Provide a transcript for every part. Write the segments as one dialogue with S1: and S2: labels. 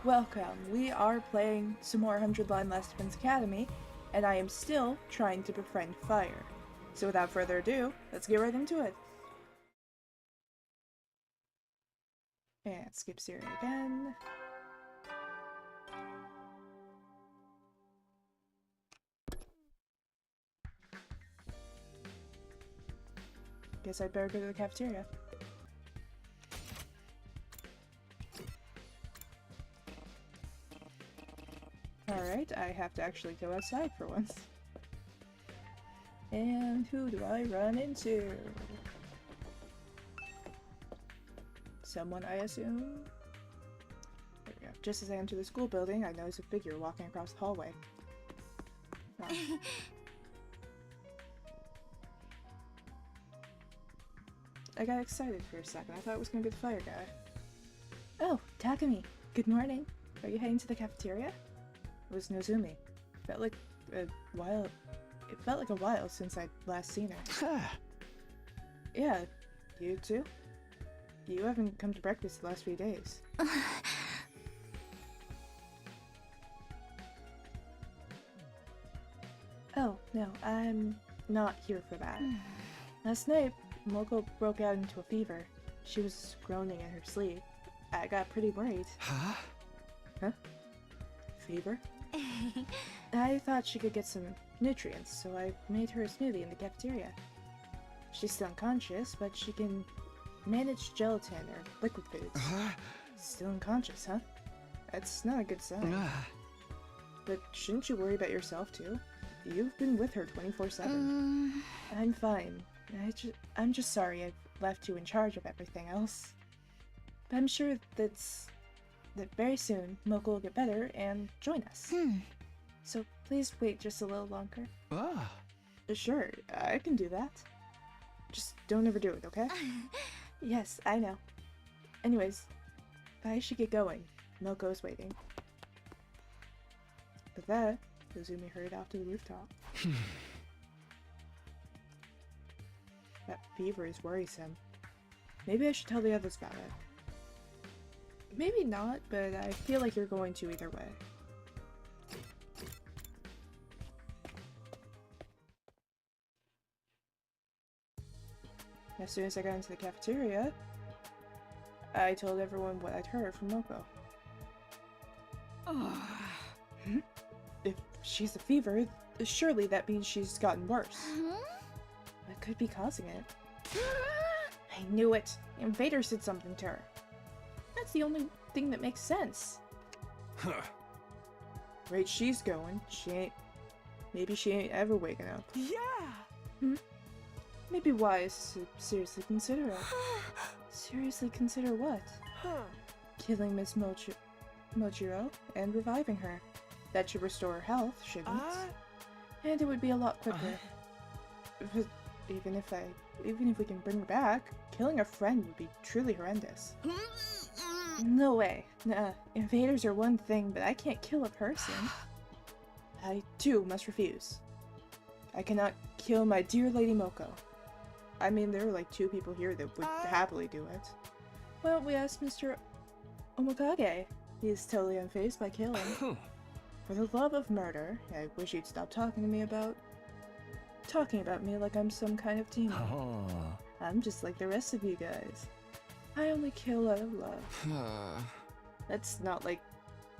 S1: Welcome. We are playing some more 100 Line Last Defense Academy, and I am still trying to befriend fire. So without further ado, let's get right into it. And skip Siri again. Guess I'd better go to the cafeteria. Alright, I have to actually go outside for once. And who do I run into? Someone, I assume? There we go. Just as I enter the school building, I notice a figure walking across the hallway. Oh. I got excited for a second. I thought it was gonna be the fire guy. Oh, Takumi. Good morning. Are you heading to the cafeteria? It was Nozumi. Felt like a while. It felt like a while since I'd last seen her. Yeah, you too? You haven't come to breakfast the last few days. Oh, no, I'm not here for that. Last night, Moko broke out into a fever. She was groaning in her sleep. I got pretty worried.
S2: Huh?
S1: Huh? Fever? I thought she could get some nutrients, so I made her a smoothie in the cafeteria. She's still unconscious, but she can manage gelatin or liquid foods. Still unconscious, huh? That's not a good sign. But shouldn't you worry about yourself too? You've been with her 24/7. I'm fine. I'm just sorry I've left you in charge of everything else. But I'm sure that very soon Moko will get better and join us. So please wait just a little longer. Sure, I can do that. Just don't overdo it, okay? Yes, I know. Anyways, I should get going. Moko's waiting. With that, Izumi hurried off to the rooftop. That fever is worrisome. Maybe I should tell the others about it. Maybe not, but I feel like you're going to either way. As soon as I got into the cafeteria, I told everyone what I'd heard from Moko. If she's a fever, surely that means she's gotten worse. What could be causing it? I knew it! Invaders did something to her. That's the only thing that makes sense. Right, she's going. Maybe she ain't ever waking up. Yeah! Maybe wise to seriously consider it. Seriously consider what? Killing Miss Mojiro and reviving her. That should restore her health, shouldn't it? And it would be a lot quicker. But even if we can bring her back, killing a friend would be truly horrendous. No way. Nah, invaders are one thing, but I can't kill a person. I, too, must refuse. I cannot kill my dear Lady Moko. I mean, there are like 2 people here that would happily do it. Well, we asked Mr. Omokage. He is totally unfazed by killing. For the love of murder, I wish you'd stop talking about me like I'm some kind of demon. I'm just like the rest of you guys. I only kill out of love. That's not like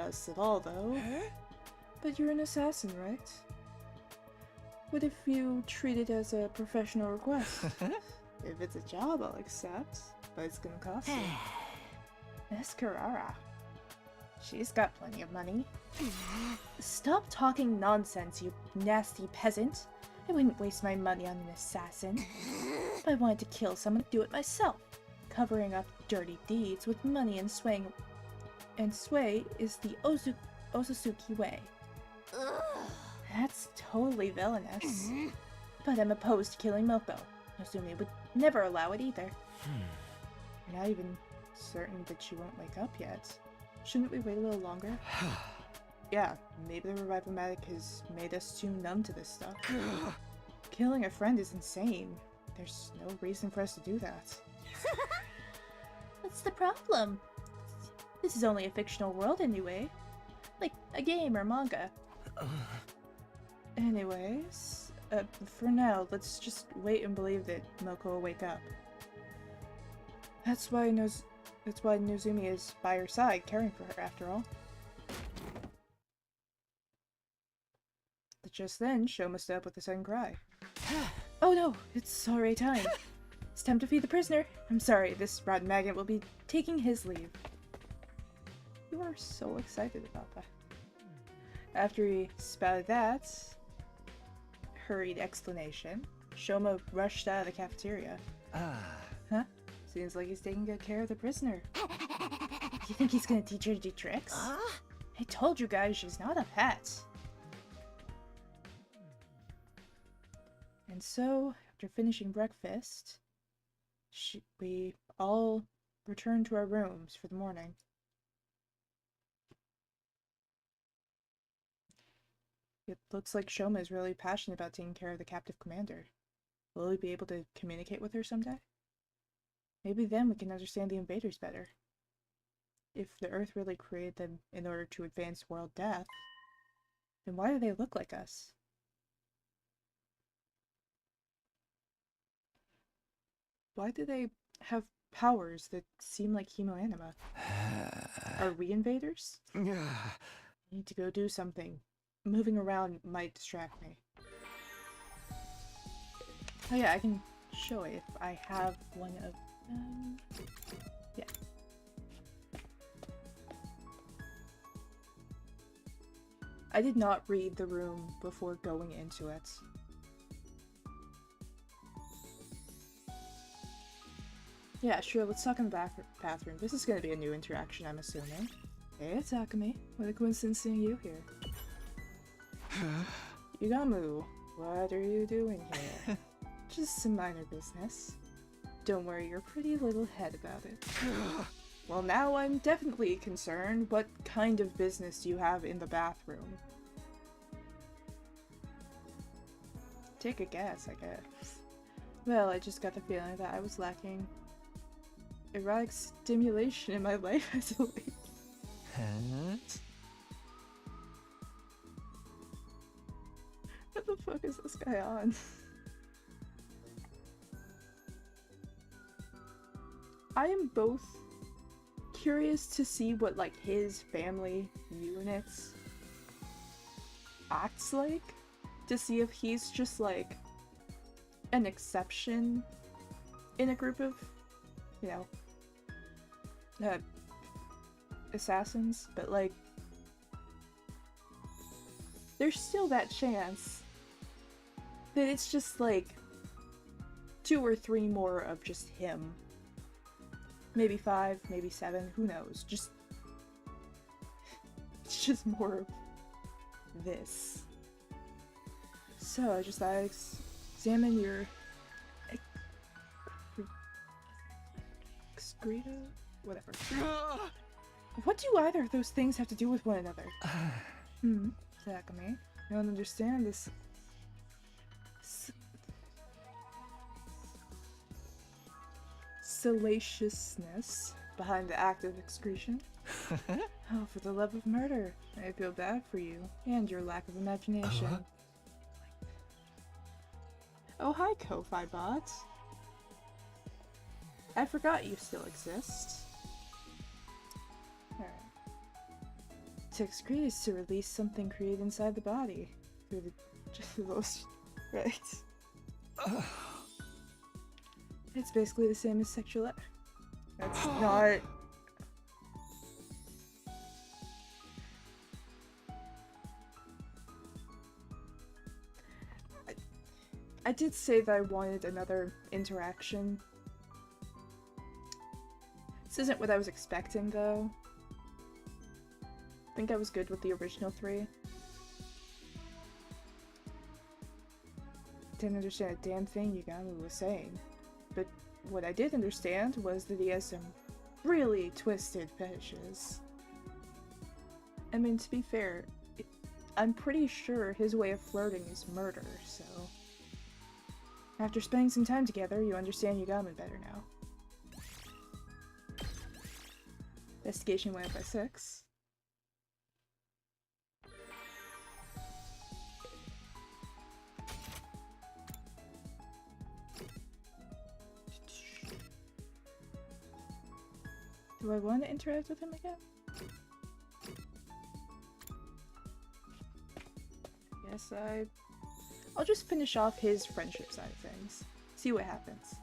S1: us at all, though. But you're an assassin, right? What if you treat it as a professional request? If it's a job, I'll accept, but it's gonna cost you. Miss Carrara. She's got plenty of money. Stop talking nonsense, you nasty peasant. I wouldn't waste my money on an assassin. If I wanted to kill someone, I'd do it myself. Covering up dirty deeds with money and sway is the Otsutsuki way. That's totally villainous. But I'm opposed to killing Moko. Nozumi would never allow it either. You're not even certain that she won't wake up yet. Shouldn't we wait a little longer? Yeah, maybe the revival magic has made us too numb to this stuff. Killing a friend is insane. There's no reason for us to do that. What's the problem? This is only a fictional world anyway. Like a game or manga. Anyways, for now, let's just wait and believe that Moko will wake up. That's why Nozumi is by her side, caring for her after all. But just then, Shoma stood up with a sudden cry. Oh no, it's already time. It's time to feed the prisoner. I'm sorry, this rotten maggot will be taking his leave. You are so excited about that. After he spouted that hurried explanation, Shoma rushed out of the cafeteria. Huh? Seems like he's taking good care of the prisoner. You think he's gonna teach her to do tricks? I told you guys she's not a pet. And so, after finishing breakfast, we all returned to our rooms for the morning. It looks like Shoma is really passionate about taking care of the captive commander. Will we be able to communicate with her someday? Maybe then we can understand the invaders better. If the Earth really created them in order to advance world death, then why do they look like us? Why do they have powers that seem like hemoanima? Are we invaders? I need to go do something. Moving around might distract me. Oh yeah, I can show it if I have one of them. Yeah. I did not read the room before going into it. Yeah, sure, let's talk in the bathroom. This is gonna be a new interaction, I'm assuming. Hey, Takumi. What a coincidence seeing you here. Yugamu, what are you doing here? Just some minor business. Don't worry your pretty little head about it. Well, now I'm definitely concerned. What kind of business do you have in the bathroom? Take a guess, I guess. Well, I just got the feeling that I was lacking erotic stimulation in my life as of late. What the fuck is this guy on? I am both curious to see what, like, his family units acts like. To see if he's just, like, an exception in a group of, you know, assassins. But, like, there's still that chance that it's just, like, 2 or 3 more of just him. Maybe 5, maybe 7, who knows? Just... it's just more of this. So, I just thought I'd examine your... excreta? Whatever. What do either of those things have to do with one another? Takumi, I don't understand this... salaciousness behind the act of excretion. Oh, for the love of murder, I feel bad for you and your lack of imagination. Oh, hi, Ko-Fi bot. I forgot you still exist. Alright. To excrete is to release something created inside the body through the just the most right. It's basically the same as sexual act. That's not... I did say that I wanted another interaction. This isn't what I was expecting, though. I think I was good with the original 3. Didn't understand a damn thing Yugami was saying. But what I did understand was that he has some really twisted fetishes. I mean, to be fair, I'm pretty sure his way of flirting is murder, so... After spending some time together, you understand Yugami better now. Investigation went up by 6. Do I want to interact with him again? Yes, I'll just finish off his friendship side of things. See what happens.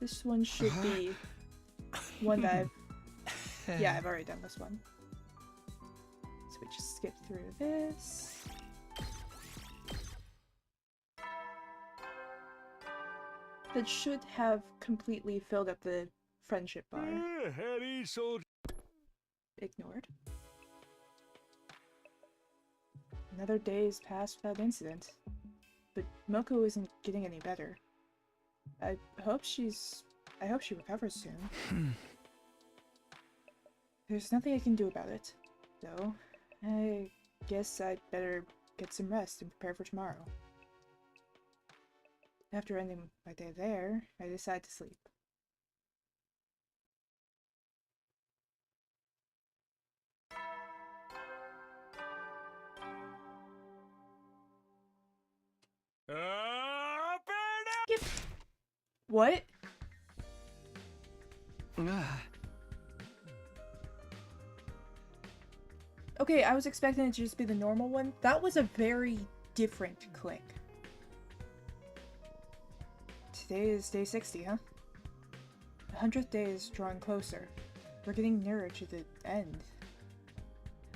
S1: This one should be one that yeah, I've already done this one. So we just skip through this. That should have completely filled up the friendship bar. Ignored. Another day has passed without incident. But Moko isn't getting any better. I hope she recovers soon. There's nothing I can do about it, though. I guess I'd better get some rest and prepare for tomorrow. After ending my day there, I decide to sleep. Skip. What? Okay, I was expecting it to just be the normal one. That was a very different click. Today is day 60, huh? The 100th day is drawing closer. We're getting nearer to the end.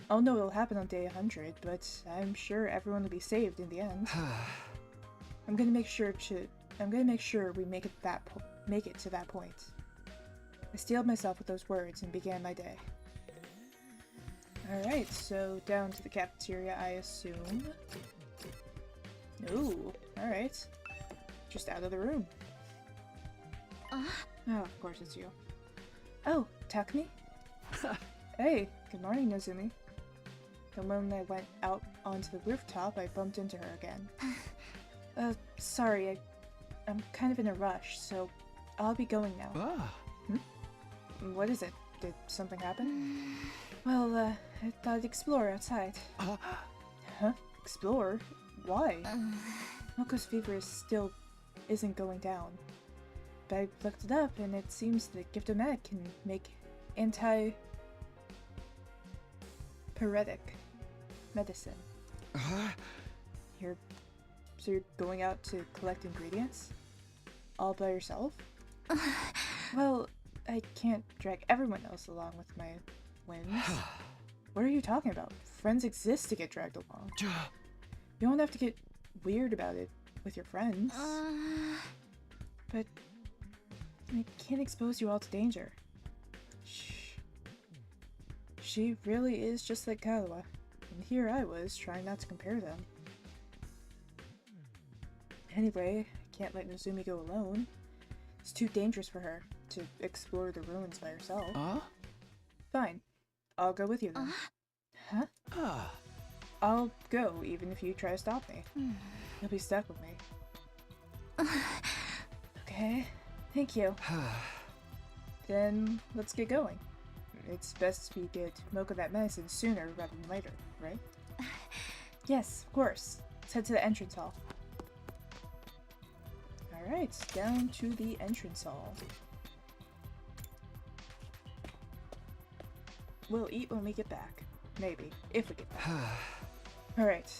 S1: I'll know it'll happen on day 100, but I'm sure everyone will be saved in the end. I'm gonna make sure we make it to that point. I steeled myself with those words and began my day. Alright, so down to the cafeteria, I assume. Ooh, alright. Just out of the room. Oh, of course it's you. Oh, Takumi? Hey, good morning, Nozumi. The moment I went out onto the rooftop, I bumped into her again. Sorry, I'm kind of in a rush, so I'll be going now. What is it? Did something happen? Well, I thought I'd explore outside. Huh? Explore? Why? Moko's fever still isn't going down. But I looked it up, and it seems the gift of mag can make anti-pyretic medicine. So you're going out to collect ingredients? All by yourself? Well, I can't drag everyone else along with my whims. What are you talking about? Friends exist to get dragged along. You don't have to get weird about it with your friends. But I can't expose you all to danger. Shh. She really is just like Kawa, and here I was trying not to compare them. Anyway, I can't let Nozumi go alone. It's too dangerous for her to explore the ruins by herself. Fine. I'll go with you then. Huh? I'll go even if you try to stop me. You'll be stuck with me. Okay. Thank you. Then let's get going. It's best we get Moko that medicine sooner rather than later, right? Yes, of course. Let's head to the entrance hall. Alright, down to the entrance hall. We'll eat when we get back. Maybe, if we get back. Alright,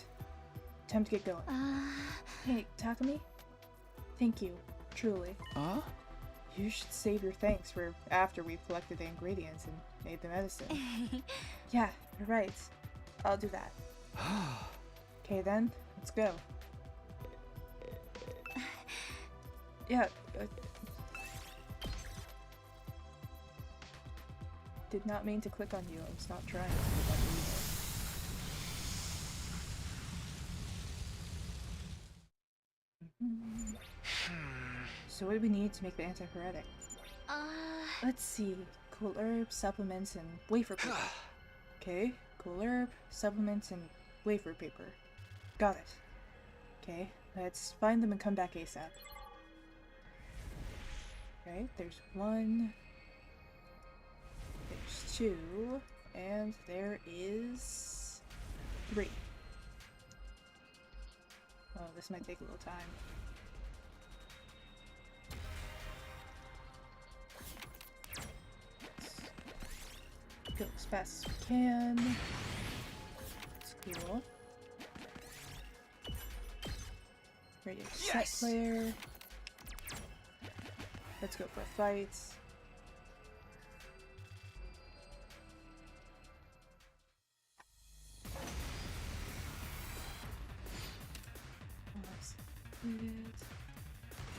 S1: time to get going. Hey, Takumi? Thank you, truly. You should save your thanks for after we've collected the ingredients and made the medicine. Yeah, you're right. I'll do that. Okay then, let's go. Yeah, did not mean to click on you. I was not trying to click on you. So what do we need to make the antipyretic? Let's see. Cool herb, supplements, and wafer paper. Okay, cool herb, supplements, and wafer paper. Got it. Okay, let's find them and come back ASAP. Okay, there's one. There's 2, and there is 3. Oh, this might take a little time. Let's go as fast as we can. That's cool. Radio set player. Let's go for a fight.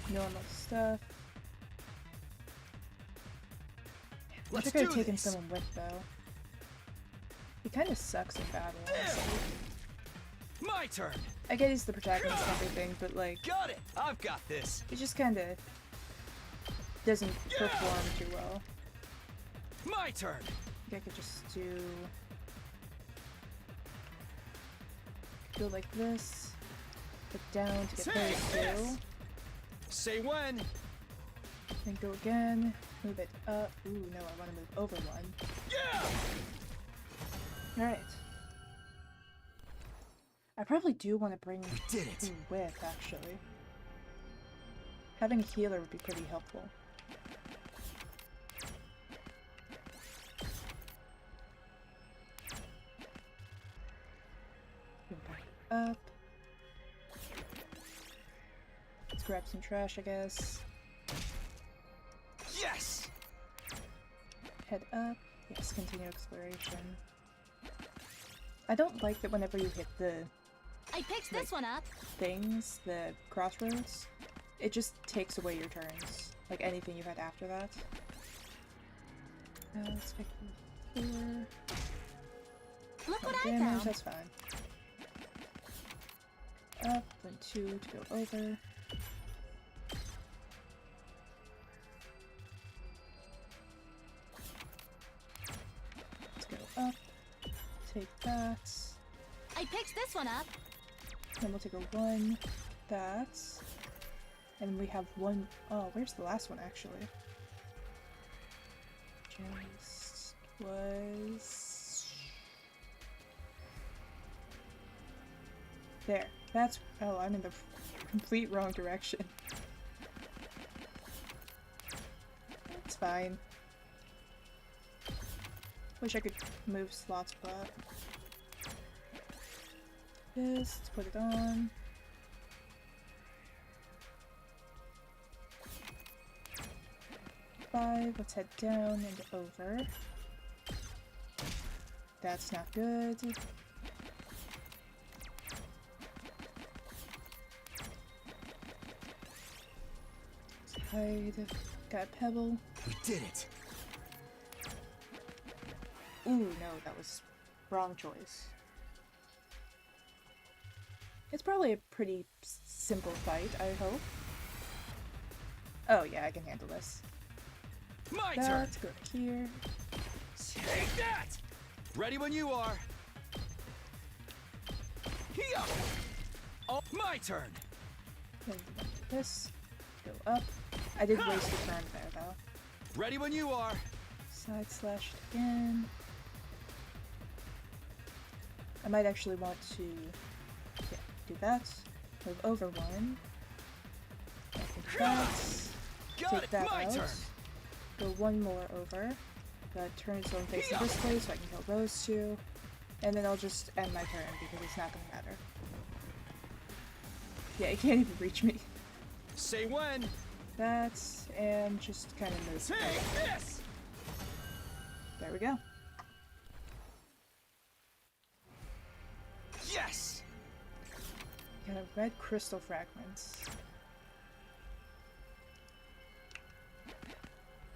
S1: Normal stuff. I wish I could have taken someone with though. He kind of sucks in battle, honestly.
S2: My turn.
S1: I get he's the protagonist and everything, but like,
S2: got it. I've got this.
S1: he just kind of doesn't perform too well.
S2: My turn.
S1: I think I could just go like this, put down to get those 2.
S2: Say when.
S1: Then go again, move it up. Ooh, no, I want to move over 1.
S2: Yeah.
S1: Alright. I probably do want to bring
S2: did it.
S1: him with, actually. Having a healer would be pretty helpful. Go back up. Let's grab some trash, I guess.
S2: Yes!
S1: Head up. Yes, continue exploration. I don't like that whenever you hit the
S3: I picked this one up.
S1: things, the crossroads, it just takes away your turns. Like anything you had after that. Let's pick 4.
S3: Look what I
S1: damage,
S3: found.
S1: that's fine. Up, then 2 to go over. Let's go up. Take that.
S3: I picked this one up.
S1: Then we'll take a 1. That. And we have 1. Oh, where's the last one actually? Just was there. That's oh, I'm in the complete wrong direction. It's fine. Wish I could move slots, but this, let's put it on. Let's head down and over. That's not good. Let's hide. Got a pebble.
S2: We did it.
S1: Ooh, no, that was wrong choice. It's probably a pretty simple fight, I hope. Oh yeah, I can handle this.
S2: My turn.
S1: Let's go here.
S2: Take that. Ready when you are. Here. Oh, my turn.
S1: Then this. Go up. I did waste a turn there though.
S2: Ready when you are.
S1: Side slash again. I might actually want to do that. Move over 1. Take that
S2: My
S1: out.
S2: turn.
S1: Go 1 more over. Turn its own face in this way so I can kill those 2. And then I'll just end my turn because it's not gonna matter. Yeah, it can't even reach me.
S2: Say when.
S1: That's and just kind of move.
S2: Take this.
S1: There we go.
S2: Yes.
S1: Got a red crystal fragments.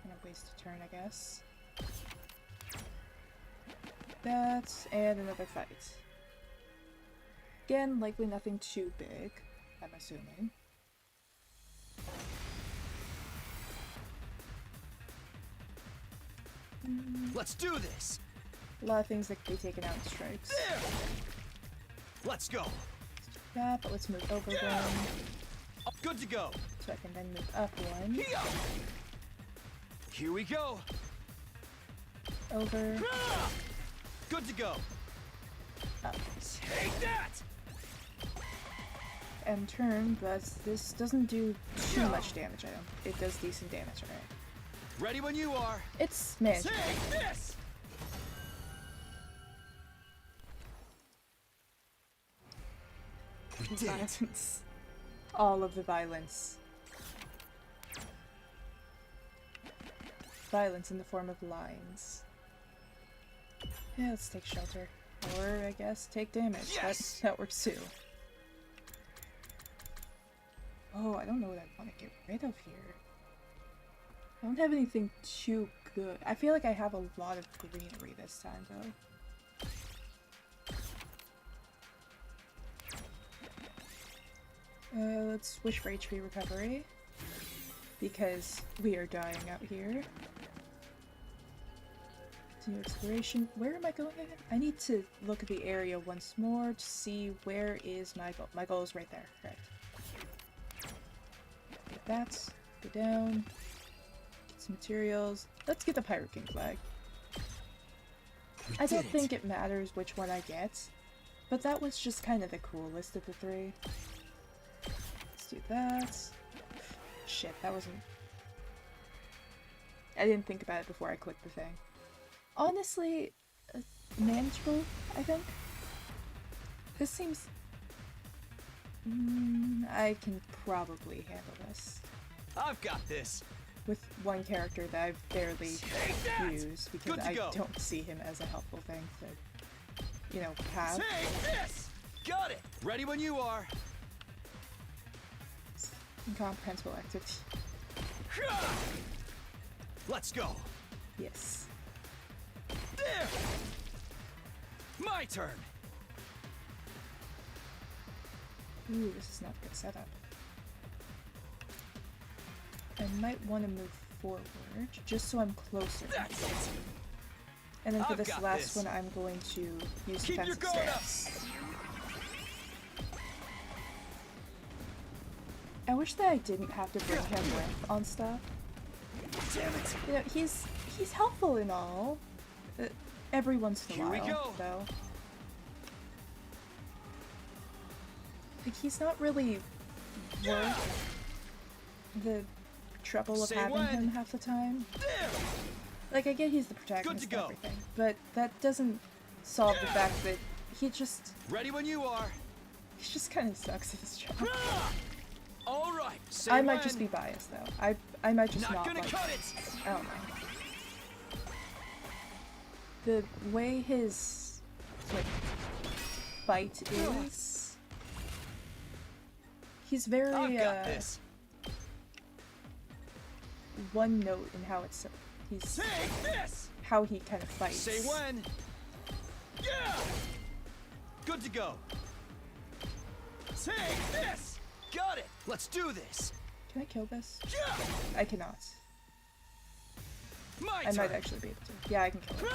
S1: Gonna waste a turn, I guess. That and another fight. Again, likely nothing too big, I'm assuming.
S2: Let's do this.
S1: A lot of things that can be taken out in strikes.
S2: There. Let's go.
S1: Yeah, but let's move over 1.
S2: Oh, good to go.
S1: So I can then move up 1.
S2: Here we go.
S1: over.
S2: Good to go.
S1: Up.
S2: Take that!
S1: And turn, but this doesn't do too much damage, I don't. It does decent damage, alright.
S2: Ready when you are.
S1: It's manageable.
S2: Take this! We did it.
S1: Violence. All of the violence. Violence in the form of lines. Yeah, let's take shelter. Or, I guess, take damage.
S2: Yes!
S1: That works too. Oh, I don't know what I want to get rid of here. I don't have anything too good. I feel like I have a lot of greenery this time, though. Let's wish for HP recovery. Because we are dying out here. Continue exploration. Where am I going again? I need to look at the area once more to see where is my goal. My goal is right there. Correct. Get that. Go down. Get some materials. Let's get the Pirate King flag. I don't think it matters which one I get, but that was just kind of the coolest of the three. Let's do that. Shit, that wasn't... I didn't think about it before I clicked the thing. Honestly, manageable, I think. This seems... I can probably handle this.
S2: I've got this.
S1: With one character that I've barely used, because I don't see him as a helpful thing to, you know, have.
S2: Take this! Got it! Ready when you are.
S1: Incomprehensible activity.
S2: Let's go.
S1: Yes.
S2: There! My turn!
S1: Ooh, this is not a good setup. I might want to move forward, just so I'm closer.
S2: That's it!
S1: And then for this last one, I'm going to use defensive stance. I wish that I didn't have to bring him with on stuff.
S2: Damn it!
S1: You know, he's helpful and all. Every once in a while, though. Like, he's not really worth the trouble of having him half the time. Like, I get he's the protagonist and everything, but that doesn't solve the fact that he just...
S2: Ready when you are.
S1: He just kind of sucks at his job.
S2: All right.
S1: I might just be biased, though. I might just not
S2: gonna
S1: like...
S2: cut it.
S1: I don't know. The way his, like, fight is... He's very, one note in how it's... He's...
S2: Take this!
S1: How he kind of fights.
S2: Say when. Yeah! Good to go. Take this! Got it! Let's do this!
S1: Can I kill this?
S2: Yeah!
S1: I cannot. I might actually be able to. Yeah, I can kill it.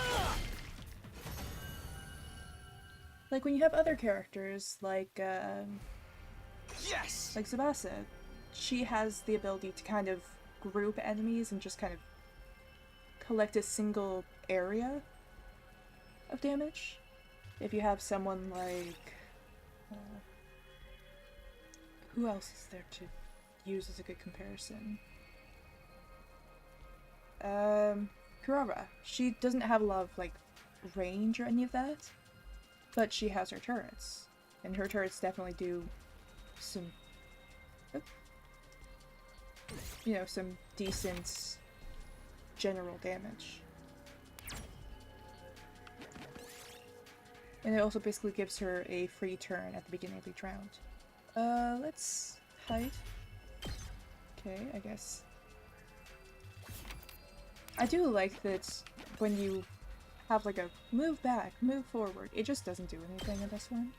S1: Like when you have other characters, like
S2: yes!
S1: Like Tsubasa, she has the ability to kind of group enemies and just kind of collect a single area of damage. If you have someone like... who else is there to use as a good comparison? Kurara. She doesn't have a lot of, like, range or any of that, but she has her turrets. And her turrets definitely do some... you know, some decent general damage. And it also basically gives her a free turn at the beginning of each round. Let's hide. Okay, I guess. I do like that when you have like a move back, move forward, it just doesn't do anything in this one.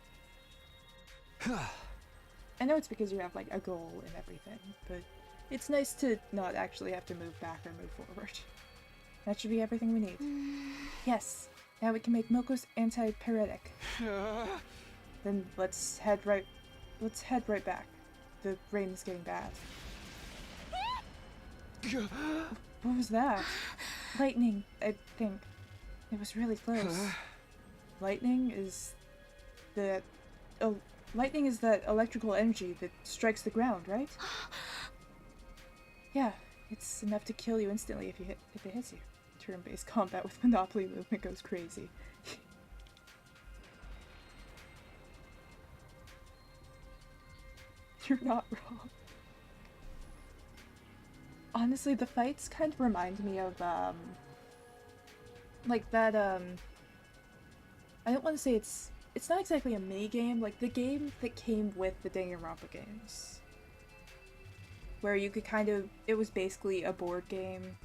S1: I know it's because you have like a goal and everything, but it's nice to not actually have to move back or move forward. That should be everything we need. Yes, now we can make Moko's anti-pyretic. Then let's head right back. The rain is getting bad. What was that? Lightning, I think. It was really close. Lightning is that... Oh, lightning is that electrical energy that strikes the ground, right? Yeah, it's enough to kill you instantly if it hits you. Turn-based combat with Monopoly movement goes crazy. You're not wrong. Honestly, the fights kind of remind me of, like that, I don't want to say it's not exactly a mini game, like the game that came with the Danganronpa games. Where you could kind of, it was basically a board game,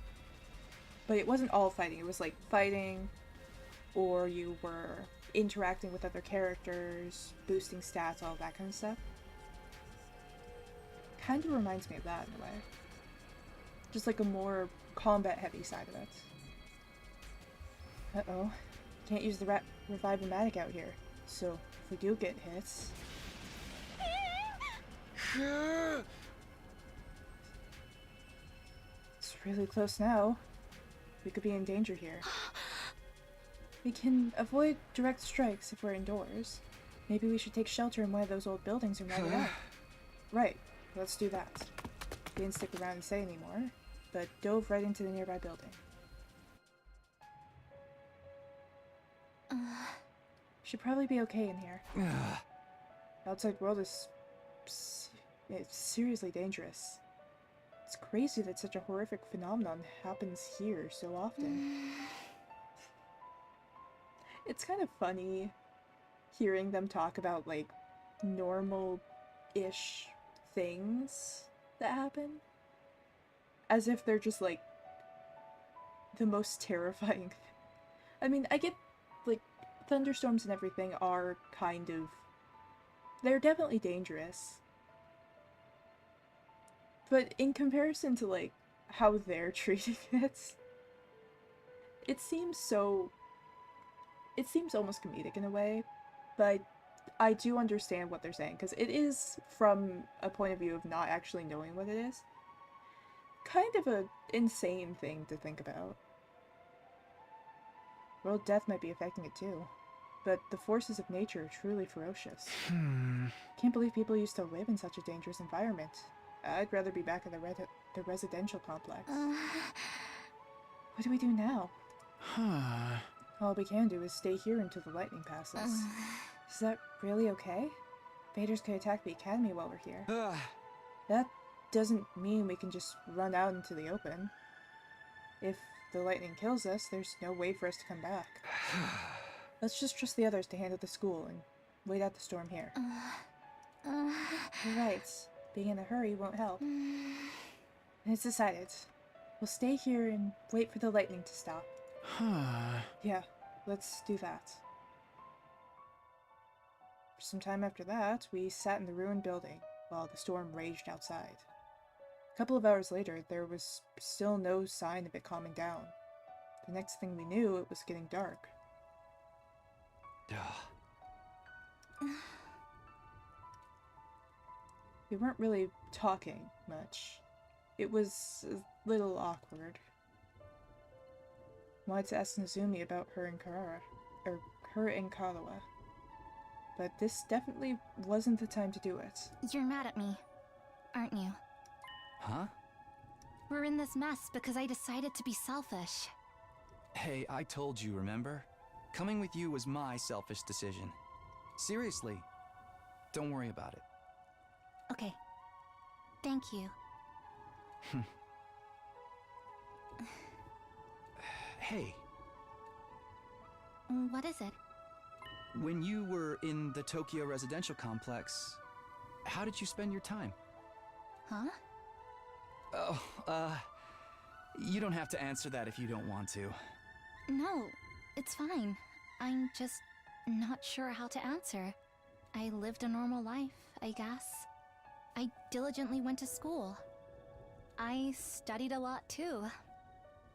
S1: but it wasn't all fighting, it was like fighting, or you were interacting with other characters, boosting stats, all that kind of stuff. Kind of reminds me of that in a way. Just like a more combat-heavy side of it. Uh-oh. Can't use the Revive-O-Matic out here. So, if we do get hits... It's really close now. We could be in danger here. We can avoid direct strikes if we're indoors. Maybe we should take shelter in one of those old buildings and ride it out. Right. Let's do that. Didn't stick around and say anymore, but dove right into the nearby building. Should probably be okay in here. Outside world is... it's seriously dangerous. It's crazy that such a horrific phenomenon happens here so often. It's kind of funny hearing them talk about, like, normal-ish things that happen. As if they're just, like, the most terrifying. I mean, I get, like, thunderstorms and everything are kind of... they're definitely dangerous. But in comparison to, like, how they're treating it, it seems so... it seems almost comedic in a way, but I do understand what they're saying, because it is from a point of view of not actually knowing what it is. Kind of an insane thing to think about. World death might be affecting it too, but the forces of nature are truly ferocious. Can't believe people used to live in such a dangerous environment. I'd rather be back in the residential complex. What do we do now? All we can do is stay here until the lightning passes. Is that really okay? Vaders could attack the academy while we're here. That doesn't mean we can just run out into the open. If the lightning kills us, there's no way for us to come back. Let's just trust the others to handle the school and wait out the storm here. You're right. Being in a hurry won't help. It's decided. We'll stay here and wait for the lightning to stop. Yeah, let's do that. For some time after that, we sat in the ruined building while the storm raged outside. A couple of hours later, there was still no sign of it calming down. The next thing we knew, it was getting dark. We weren't really talking much. It was a little awkward. I wanted to ask Nozumi about her and Karawa. But this definitely wasn't the time to do it.
S3: You're mad at me, aren't you?
S2: Huh?
S3: We're in this mess because I decided to be selfish.
S2: Hey, I told you, remember? Coming with you was my selfish decision. Seriously, don't worry about it.
S3: Okay. Thank you.
S2: Hey.
S3: What is it?
S2: When you were in the Tokyo residential complex, how did you spend your time?
S3: Huh?
S2: Oh, you don't have to answer that if you don't want to.
S3: No, it's fine. I'm just not sure how to answer. I lived a normal life, I guess. I diligently went to school. I studied a lot too.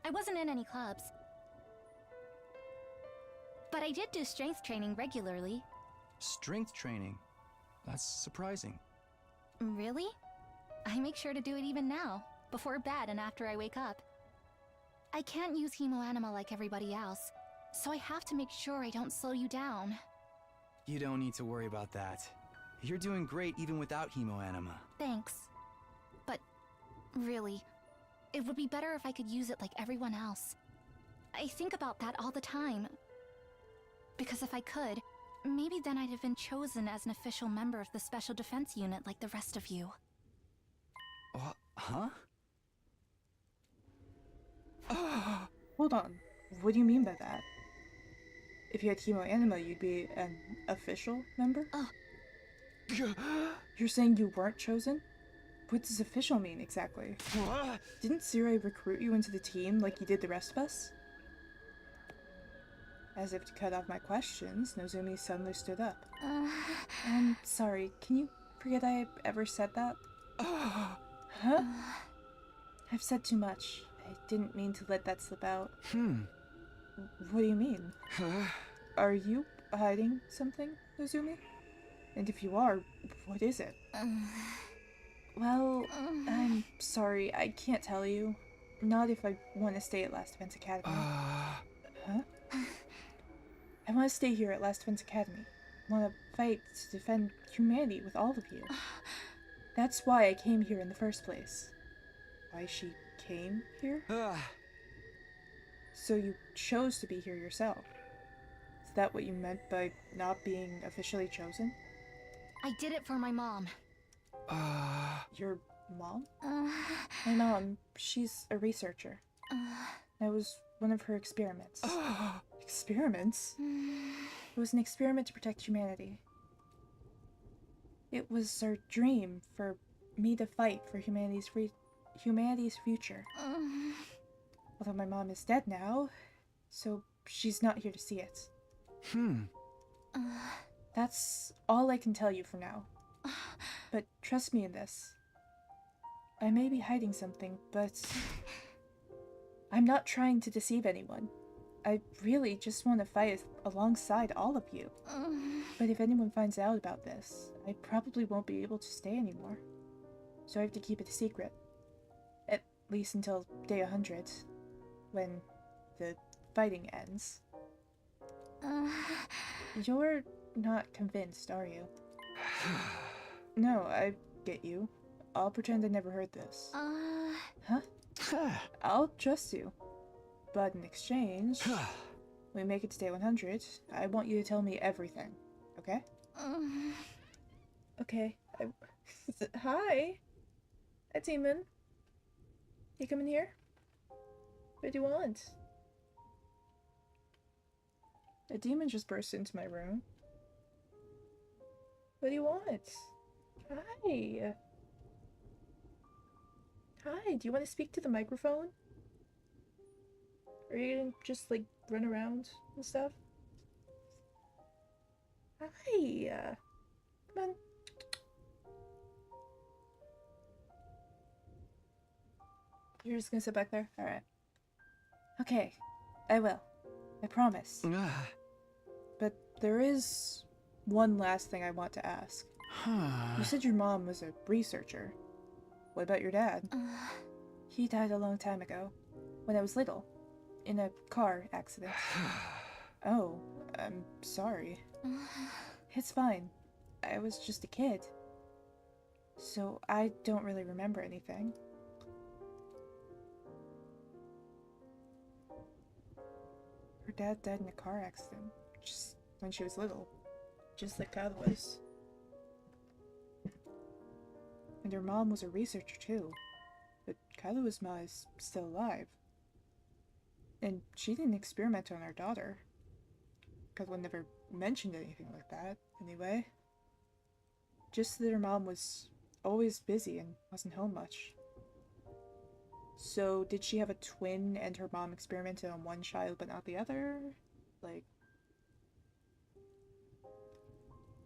S3: I wasn't in any clubs. But I did do strength training regularly.
S2: Strength training? That's surprising.
S3: Really? I make sure to do it even now, before bed and after I wake up. I can't use hemoanima like everybody else, so I have to make sure I don't slow you down.
S2: You don't need to worry about that. You're doing great even without hemoanima.
S3: Thanks. But really, it would be better if I could use it like everyone else. I think about that all the time. Because if I could, maybe then I'd have been chosen as an official member of the Special Defense Unit like the rest of you.
S2: Huh?
S1: Hold on. What do you mean by that? If you had hemoanima, you'd be an official member?
S3: Oh.
S1: You're saying you weren't chosen? What does official mean exactly? Didn't Sirai recruit you into the team like you did the rest of us? As if to cut off my questions, Nozumi suddenly stood up. I'm sorry, can you forget I ever said that? Huh? I've said too much. I didn't mean to let that slip out. What do you mean? Are you hiding something, Nozumi? And if you are, what is it? Well, I'm sorry, I can't tell you. Not if I want to stay at Last Defense Academy. Huh? I want to stay here at Last Defense Academy. I want to fight to defend humanity with all of you. That's why I came here in the first place. Why she came here? So you chose to be here yourself. Is that what you meant by not being officially chosen?
S3: I did it for my mom.
S1: Your mom? My mom, she's a researcher. That was one of her experiments. Experiments? It was an experiment to protect humanity. It was her dream for me to fight for humanity's future. Although my mom is dead now, so she's not here to see it. That's all I can tell you for now. But trust me in this. I may be hiding something, but I'm not trying to deceive anyone. I really just want to fight alongside all of you. But if anyone finds out about this, I probably won't be able to stay anymore. So I have to keep it a secret. At least until day 100, when the fighting ends. You're not convinced, are you? No, I get you. I'll pretend I never heard this. Huh? I'll trust you. But in exchange, when we make it to day 100, I want you to tell me everything, okay? Okay. Hi! Hi, Demon. You come in here? What do you want? A demon just burst into my room. What do you want? Hi! Hi, do you want to speak to the microphone? Are you gonna just, like, run around and stuff? Hi! Come on. You're just gonna sit back there? Alright. Okay. I will. I promise. But there is one last thing I want to ask. You said your mom was a researcher. What about your dad? He died a long time ago, when I was little, in a car accident. Oh, I'm sorry. It's fine. I was just a kid. So I don't really remember anything. Her dad died in a car accident, just when she was little. Just like Kyle was. And her mom was a researcher too. But Kailua's ma is still alive. And she didn't experiment on her daughter. Kailua never mentioned anything like that, anyway. Just that her mom was always busy and wasn't home much. So, did she have a twin and her mom experimented on one child but not the other? Like,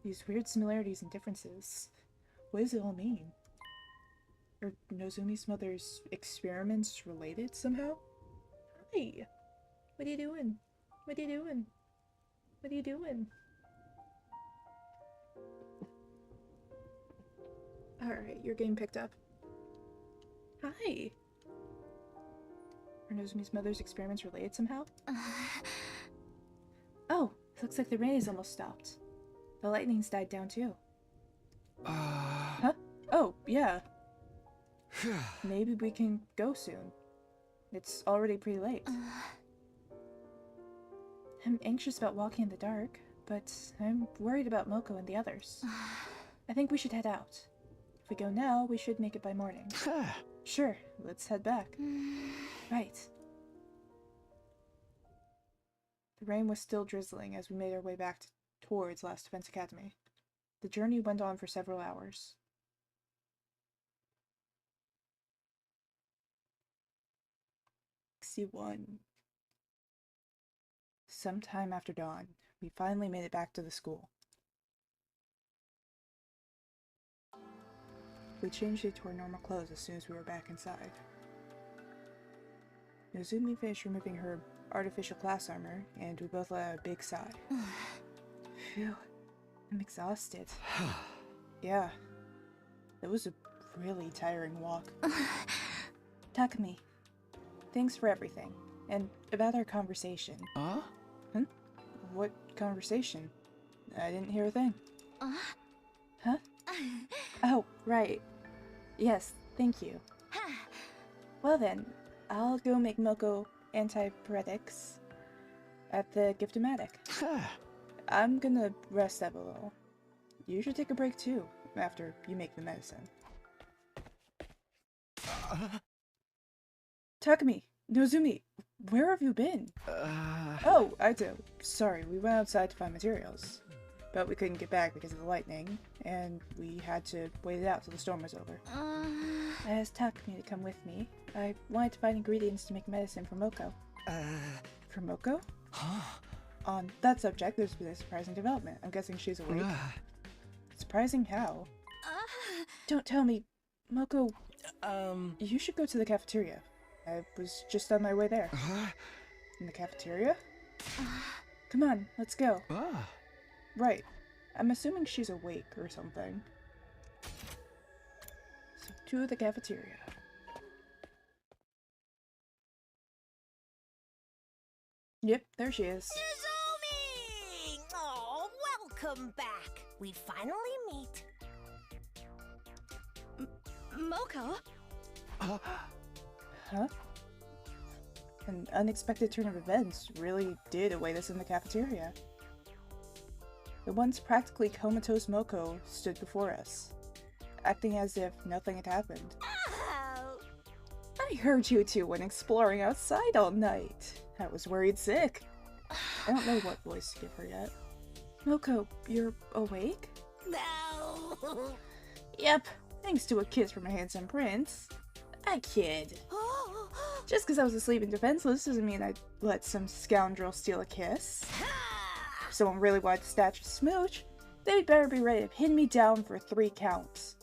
S1: these weird similarities and differences. What does it all mean? Are Nozumi's mother's experiments related somehow? Hi! What are you doing? What are you doing? What are you doing? Alright, you're getting picked up. Hi! Are Nozumi's mother's experiments related somehow? Oh, looks like the rain is almost stopped. The lightning's died down too. Huh? Oh, yeah. Maybe we can go soon. It's already pretty late. I'm anxious about walking in the dark, but I'm worried about Moko and the others. I think we should head out. If we go now, we should make it by morning. Sure, let's head back. Right. The rain was still drizzling as we made our way back towards Last Defense Academy. The journey went on for several hours. C1. Sometime after dawn, we finally made it back to the school. We changed into our normal clothes as soon as we were back inside. Nozumi finished removing her artificial class armor, and we both let out a big sigh. Phew, I'm exhausted. Yeah, it was a really tiring walk. Takumi, thanks for everything, and about our conversation. Huh? What conversation? I didn't hear a thing. Huh? Oh, right. Yes, thank you. Well then, I'll go make Moko antipyretics at the Giftomatic. I'm gonna rest up a little. You should take a break too, after you make the medicine. Takumi, Nozumi, where have you been? Oh, I do. Sorry, we went outside to find materials. But we couldn't get back because of the lightning, and we had to wait it out till the storm was over. I asked Takumi to come with me. I wanted to find ingredients to make medicine for Moko. For Moko? On that subject, there's been a surprising development. I'm guessing she's awake. Surprising how? Don't tell me. Moko, you should go to the cafeteria. I was just on my way there. In the cafeteria? Come on, let's go. Right. I'm assuming she's awake or something. So, to the cafeteria. Yep, there she is.
S4: Nozomi! Oh, welcome back. We finally meet.
S3: Moko?
S1: Huh? An unexpected turn of events really did await us in the cafeteria. The once practically comatose Moko stood before us, acting as if nothing had happened.
S4: Oh.
S1: I heard you two went exploring outside all night. I was worried sick. I don't know what voice to give her yet. Moko, you're awake?
S4: No.
S1: Yep, thanks to a kiss from a handsome prince. I kid. Just because I was asleep and defenseless doesn't mean I'd let some scoundrel steal a kiss. If someone really wanted to snatch a smooch, they'd better be ready to pin me down for 3 counts.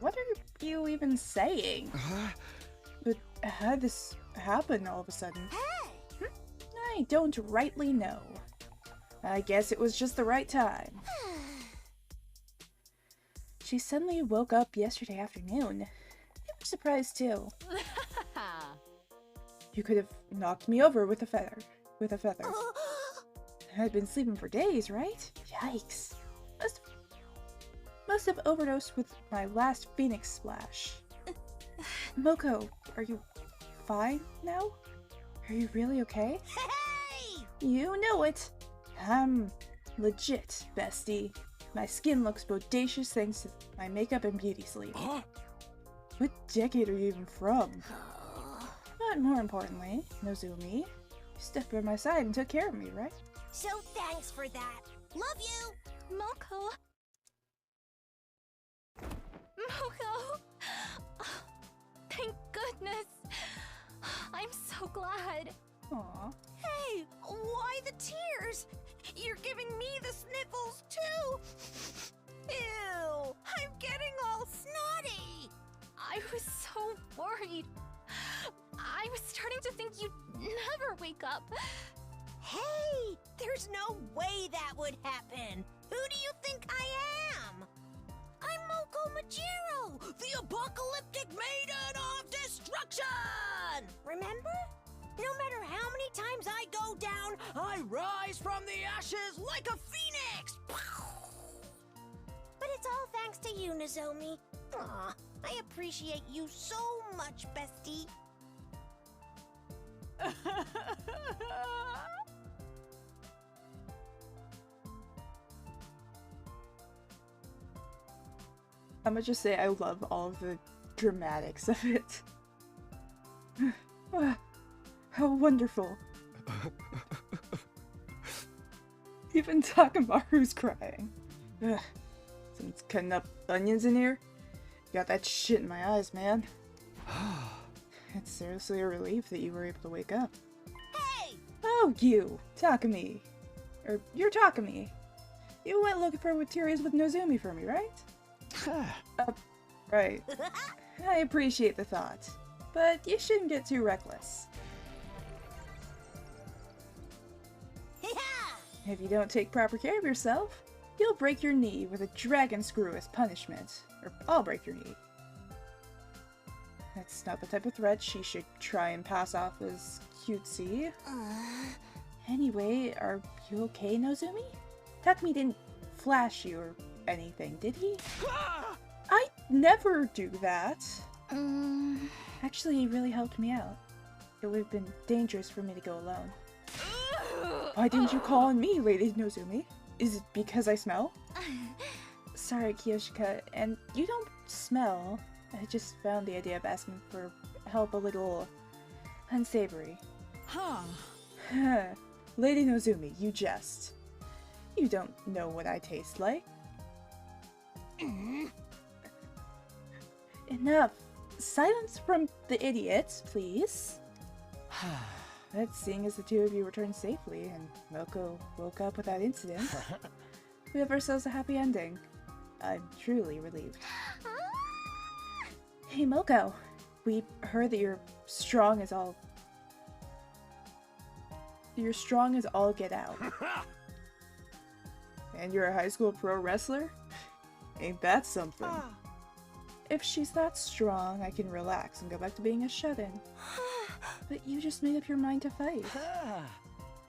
S1: What are you even saying? But how did this happen all of a sudden?
S4: Hey!
S1: I don't rightly know. I guess it was just the right time. She suddenly woke up yesterday afternoon. I was surprised too. You could have knocked me over with a feather. I'd been sleeping for days, right? Yikes. Must have overdosed with my last Phoenix splash. Moko, are you fine now? Are you really okay?
S4: Hey!
S1: You know it. I'm legit, bestie. My skin looks bodacious thanks to my makeup and beauty sleep. What decade are you even from? But more importantly, Nozumi, you stepped by my side and took care of me, right?
S4: So thanks for that. Love you!
S3: Moko? Moko! Thank goodness! I'm so glad.
S1: Aw.
S4: Hey, why the tears? You're giving me the sniffles too! Ew! I'm getting all snotty!
S3: I was so worried. I was starting to think you'd never wake up.
S4: Hey! There's no way that would happen! Who do you think I am? I'm Moko Majiro, the apocalyptic maiden of destruction! Remember? No matter how many times I go down, I rise from the ashes like a phoenix! But it's all thanks to you, Nozomi. Aw, I appreciate you so much, bestie.
S1: I'm gonna just say I love all of the dramatics of it. How wonderful. Even Takamaru's crying. Ugh. Someone's cutting up onions in here? Got that shit in my eyes, man. It's seriously a relief that you were able to wake up.
S4: Hey!
S1: Oh, you! Takumi. Or, you're Takumi. You went looking for materials with Nozomi for me, right? Right. I appreciate the thought. But you shouldn't get too reckless. If you don't take proper care of yourself, you'll break your knee with a dragon screw as punishment. Or I'll break your knee. That's not the type of threat she should try and pass off as cutesy. Anyway, are you okay, Nozomi? Takumi didn't flash you or anything, did he? I never do that. Actually, he really helped me out. It would have been dangerous for me to go alone. Why didn't you call on me, Lady Nozomi? Is it because I smell? Sorry, Kiyoshika, and you don't smell. I just found the idea of asking for help a little unsavory. Lady Nozomi, you jest. You don't know what I taste like. Enough. Silence from the idiots, please. But seeing as the two of you returned safely and Milko woke up without incident, we have ourselves a happy ending. I'm truly relieved. Hey Milko, we heard that you're strong as all... You're strong as all get out. And you're a high school pro wrestler? Ain't that something? If she's that strong, I can relax and go back to being a shut-in. But you just made up your mind to fight.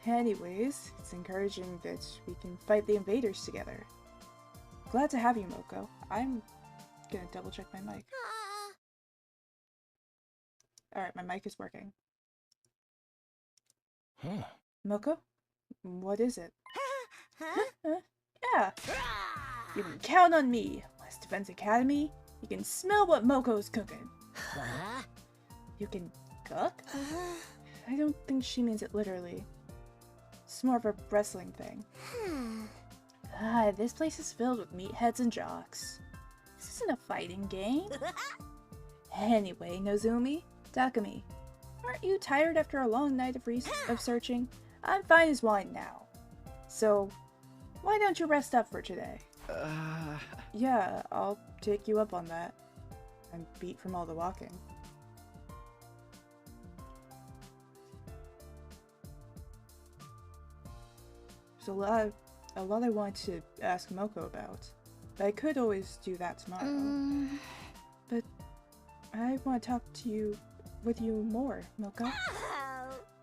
S1: Anyways, it's encouraging that we can fight the invaders together. Glad to have you, Milko. I'm gonna double check my mic. Alright, my mic is working. Milko? What is it? Yeah! You can count on me! West Defense Academy, you can smell what Moko's cooking. You can cook? I don't think she means it literally. It's more of a wrestling thing. This place is filled with meatheads and jocks. This isn't a fighting game. Anyway, Nozomi, Takumi, aren't you tired after a long night of searching? I'm fine as wine now. So, why don't you rest up for today? Yeah, I'll take you up on that. I'm beat from all the walking. There's a lot I want to ask Milko about. But I could always do that tomorrow. But I want to talk to with you more, Milko.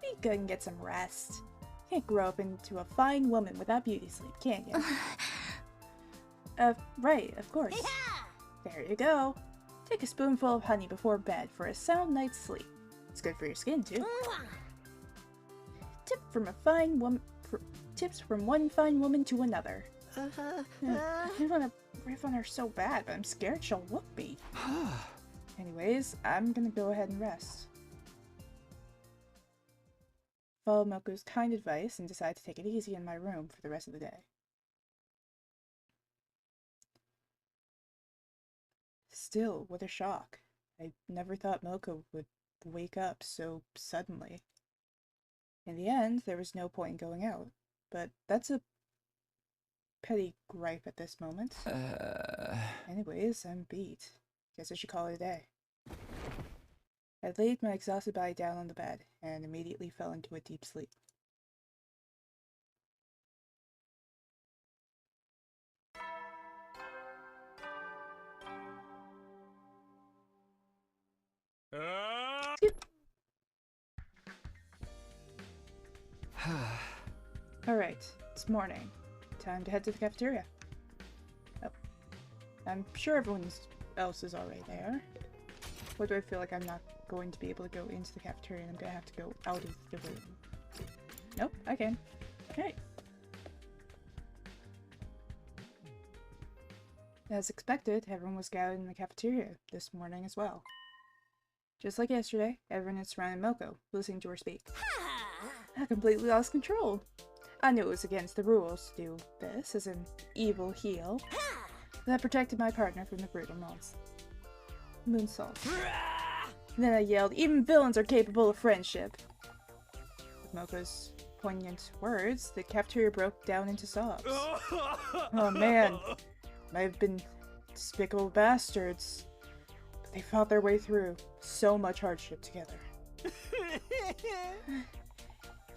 S1: Be good and get some rest. Can't grow up into a fine woman without beauty sleep, can you? Right, of course. There you go. Take a spoonful of honey before bed for a sound night's sleep. It's good for your skin, too. Tips from one fine woman to another. I want to riff on her so bad, but I'm scared she'll whoop me. Anyways, I'm gonna go ahead and rest. Follow Milko's kind advice and decide to take it easy in my room for the rest of the day. Still, what a shock. I never thought Milko would wake up so suddenly. In the end, there was no point in going out, but that's a petty gripe at this moment. Anyways, I'm beat. Guess I should call it a day. I laid my exhausted body down on the bed and immediately fell into a deep sleep. Alright, it's morning. Time to head to the cafeteria. Oh. I'm sure everyone else is already there. What do I feel like I'm not going to be able to go into the cafeteria and I'm gonna have to go out of the room? Nope, I can. Okay. As expected, everyone was gathered in the cafeteria this morning as well. Just like yesterday, everyone is surrounding Moko, listening to her speak. I completely lost control. I knew it was against the rules to do this as an evil heel. That protected my partner from the brutal moonsault. Then I yelled, "Even villains are capable of friendship!" With Moko's poignant words, the cafeteria broke down into sobs. Oh man, might have been despicable bastards, but they fought their way through so much hardship together.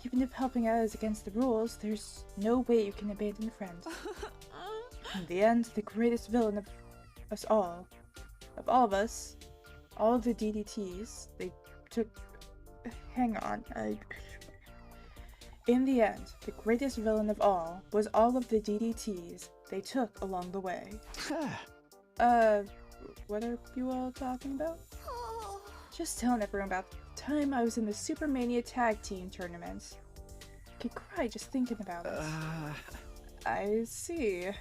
S1: Even if helping out is against the rules, there's no way you can abandon a friend. In the end, the greatest villain of us all, of all of us, all of the DDTs, they took... Hang on, In the end, the greatest villain of all was all of the DDTs they took along the way. What are you all talking about? Just telling everyone about the time I was in the Supermania Tag Team Tournament. I could cry just thinking about it. I see.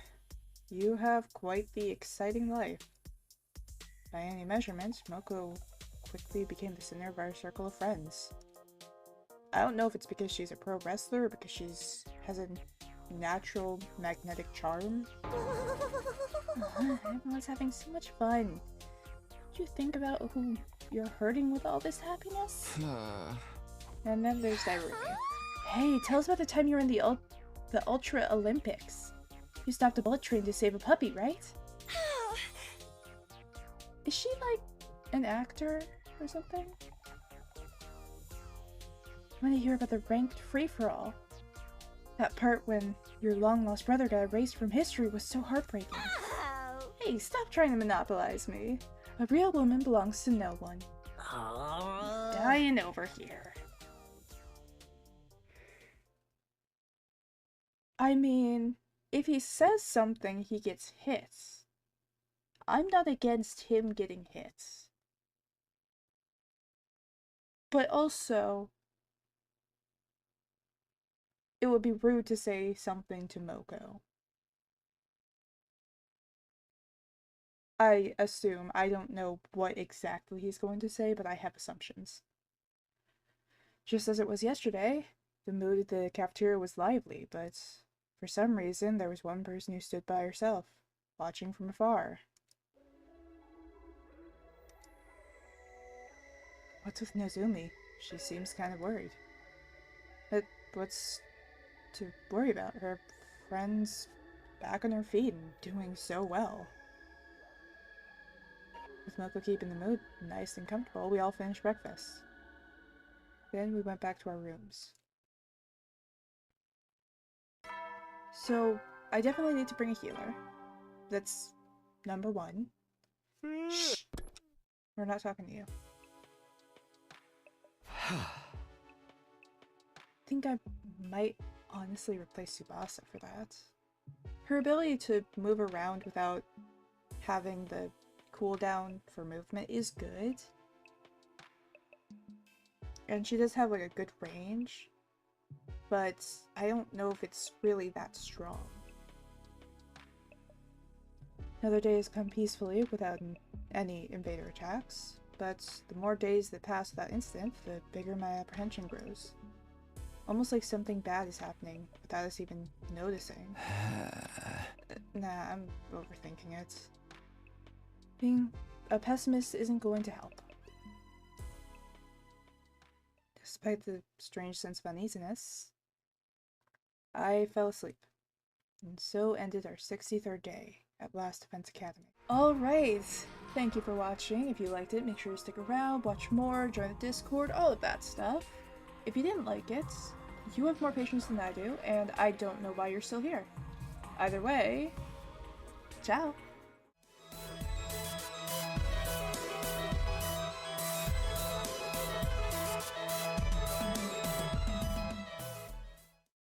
S1: You have quite the exciting life. By any measurement, Moko quickly became the center of our circle of friends. I don't know if it's because she's a pro wrestler or because has a natural magnetic charm. Everyone's having so much fun. Did you think about who you're hurting with all this happiness? And then there's Irene. Hey, tell us about the time you were in the Ultra Olympics. You stopped a bullet train to save a puppy, right? Is she like an actor or something? I want to hear about the ranked free-for-all. That part when your long-lost brother got erased from history was so heartbreaking. Hey, stop trying to monopolize me. A real woman belongs to no one. Dying over here. I mean, if he says something, he gets hits. I'm not against him getting hits. But also, it would be rude to say something to Moko. I assume. I don't know what exactly he's going to say, but I have assumptions. Just as it was yesterday, the mood at the cafeteria was lively, but for some reason there was one person who stood by herself, watching from afar. What's with Nozumi? She seems kind of worried. But what's to worry about? Her friend's back on her feet and doing so well. With Moko keeping the mood nice and comfortable, we all finished breakfast. Then we went back to our rooms. So, I definitely need to bring a healer. That's number one. Shh! We're not talking to you. I think I might honestly replace Tsubasa for that. Her ability to move around without having the cooldown for movement is good. And she does have like a good range, but I don't know if it's really that strong. Another day has come peacefully without any invader attacks, but the more days that pass without incident, the bigger my apprehension grows. Almost like something bad is happening without us even noticing. Nah, I'm overthinking it. Being a pessimist isn't going to help. Despite the strange sense of uneasiness, I fell asleep. And so ended our 63rd day at Last Defense Academy. Alright! Thank you for watching. If you liked it, make sure to stick around, watch more, join the Discord, all of that stuff. If you didn't like it, you have more patience than I do, and I don't know why you're still here. Either way, ciao!